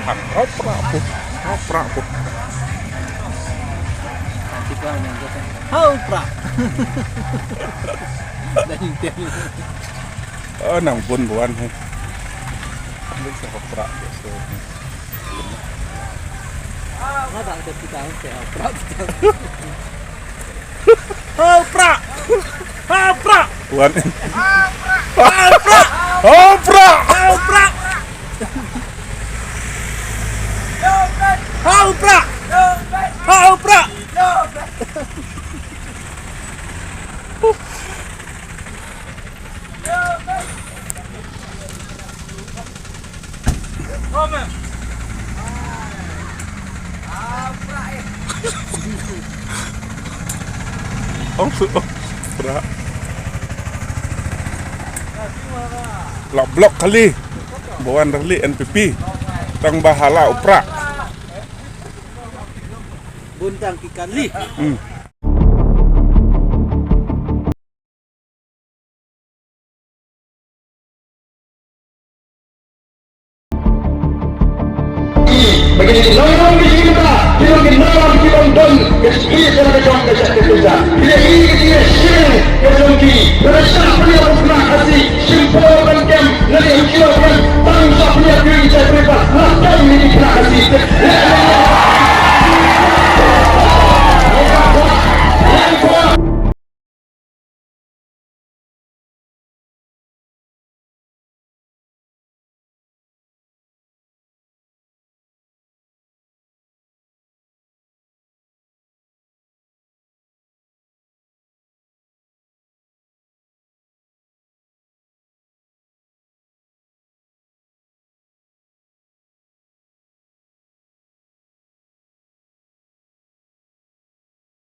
Oprak po. Nanti kau yang kata, hau pra. Dan itu. Nang buwan he. Ambil sa oprak so. Nggak tak ada kita hau pra. Hau pra. Buwan. Oprak. Oprak. Lah blok kali. Buwan rali NPP. Tang bahala oprak. Buntang ikan li. Begini nolong di kita, tidak nolong di London, kesini saya kejam kesat kita. Tidak ini kita sini kesungki, bersama dia pernah kasih simpulkan kem dari ujian